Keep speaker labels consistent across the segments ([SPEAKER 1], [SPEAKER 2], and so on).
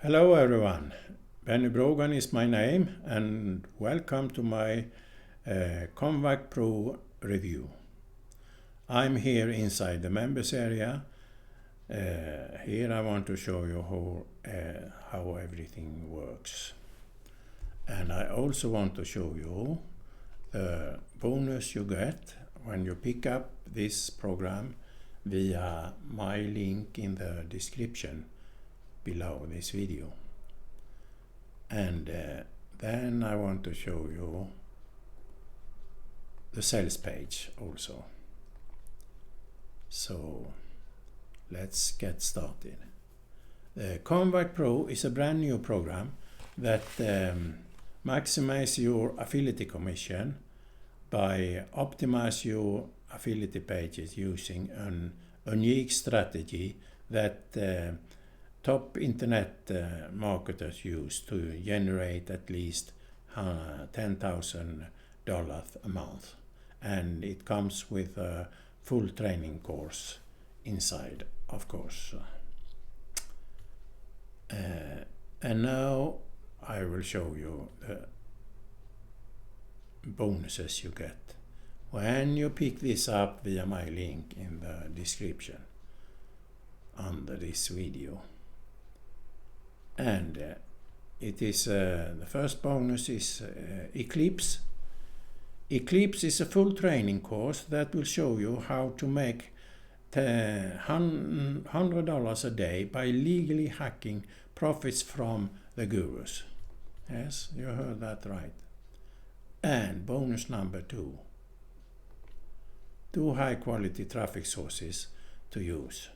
[SPEAKER 1] Hello everyone, Brogan is my name and welcome to my ConvatPro review. I'm here inside the members area. Here I want to show you how everything works. And I also want to show you the bonus you get when you pick up this program via my link in the description below this video. And then I want to show you the sales page also. So let's get started. The ConvatPro is a brand new program that maximizes your affiliate commission by optimize your affiliate pages using an unique strategy that top internet marketers use to generate at least $10,000 a month, and it comes with a full training course inside, of course. And now I will show you the bonuses you get when you pick this up via my link in the description under this video. And it is the first bonus is Eclipse. Eclipse is a full training course that will show you how to make $100 a day by legally hacking profits from the gurus. Yes, you heard that right. And bonus number 2. 2 high quality traffic sources to use.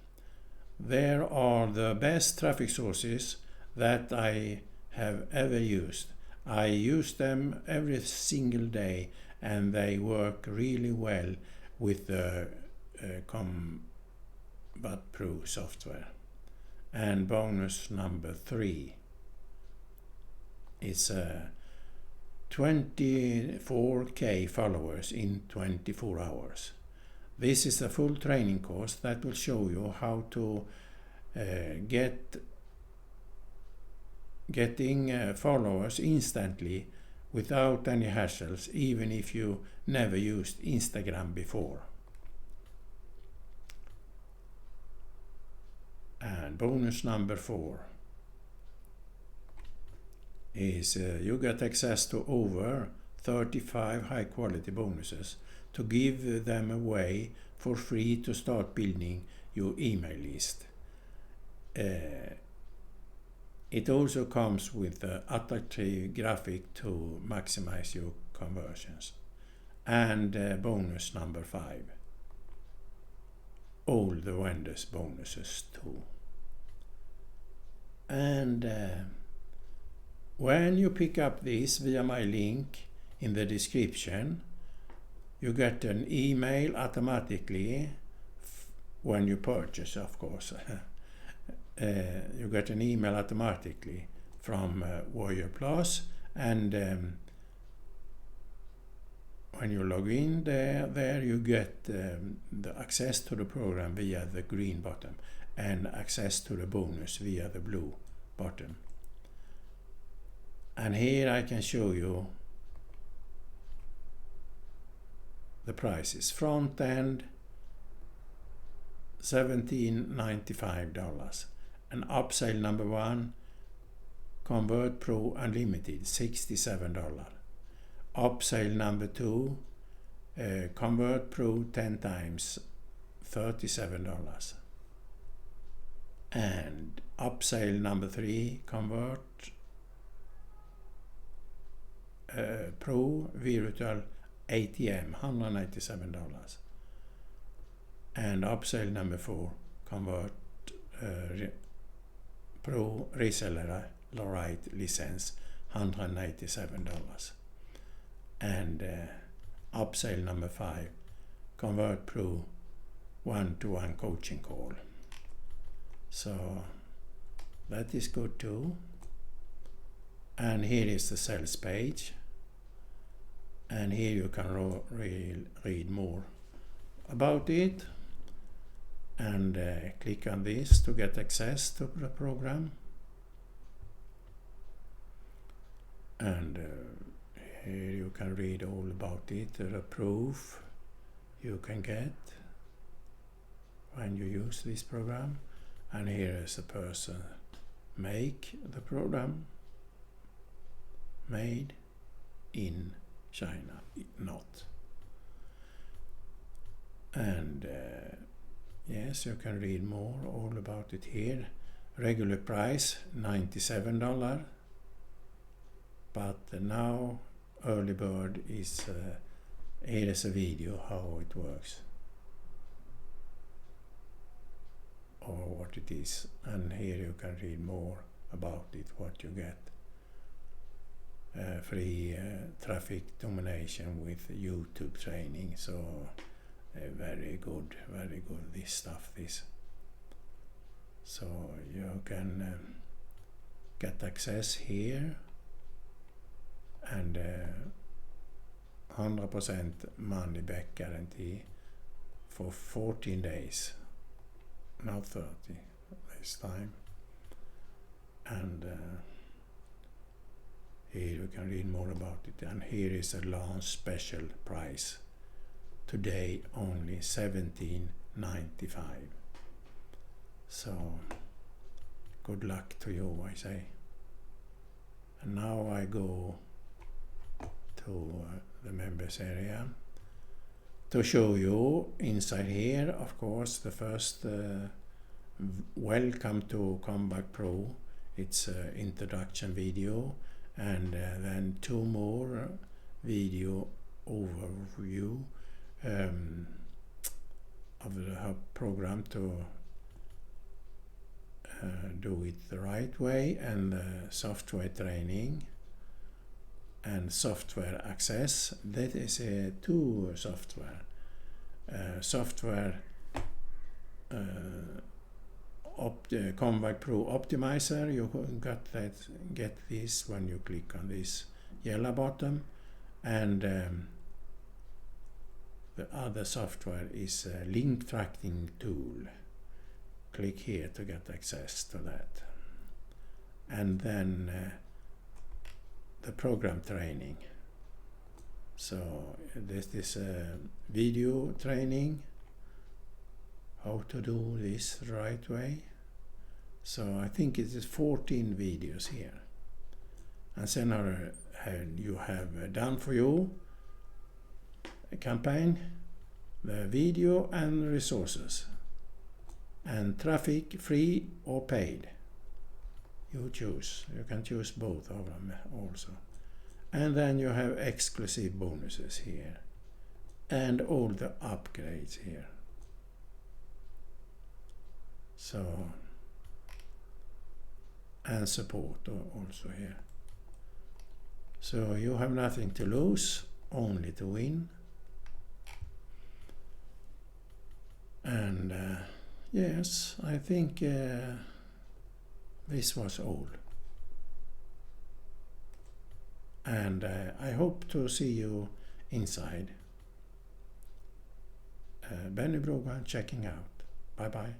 [SPEAKER 1] There are the best traffic sources that I have ever used. I use them every single day and they work really well with the ConvatPro software. And bonus number 3 is 24k followers in 24 hours. This is a full training course that will show you how to getting followers instantly without any hassles, even if you never used Instagram before. And bonus number 4 is you get access to over 35 high quality bonuses to give them away for free to start building your email list. It also comes with an attractive graphic to maximize your conversions. And bonus number 5. All the vendors bonuses too. And when you pick up this via my link in the description, you get an email automatically when you purchase, of course. You get an email automatically from Warrior Plus, and when you log in there you get the access to the program via the green button and access to the bonus via the blue button. And here I can show you the prices. Front end $17.95. And upsell number 1, ConvatPro Unlimited, $67. Upsell number 2, ConvatPro 10 times, $37. And upsell number 3, ConvatPro Virtual ATM, $197. And upsell number 4, ConvatPro Reseller Right License, $197. And upsell number 5, ConvatPro one-to-one coaching call. So that is good too. And here is the sales page. And here you can read more about it. And click on this to get access to the program. And here you can read all about it, the proof you can get when you use this program. And here is a person make the program, made in China, not. And yes, you can read more all about it here. Regular price $97, but now early bird is here is a video how it works or what it is, and here you can read more about it, what you get. Free traffic domination with YouTube training, so very good this stuff, this. So you can get access here, and 100% money back guarantee for 14 days, not 30 this time. And here you can read more about it, and here is a launch special price. Today only $17.95. So good luck to you, I say. And now I go to the members area to show you inside here, of course, the first welcome to ConvatPro. It's an introduction video, and then two more video overview of the program to do it the right way, and software training and software access. That is two software. ConvatPro Optimizer, you can get this when you click on this yellow button, and the other software is a link tracking tool. Click here to get access to that. And then the program training. So this is a video training, how to do this the right way. So I think it is 14 videos here. And then you have done for you a campaign, the video and resources, and traffic free or paid. You choose. You can choose both of them also. And then you have exclusive bonuses here, and all the upgrades here. So, and support also here. So you have nothing to lose, only to win. And yes, I think this was all. And I hope to see you inside. Benny Brogan checking out. Bye bye.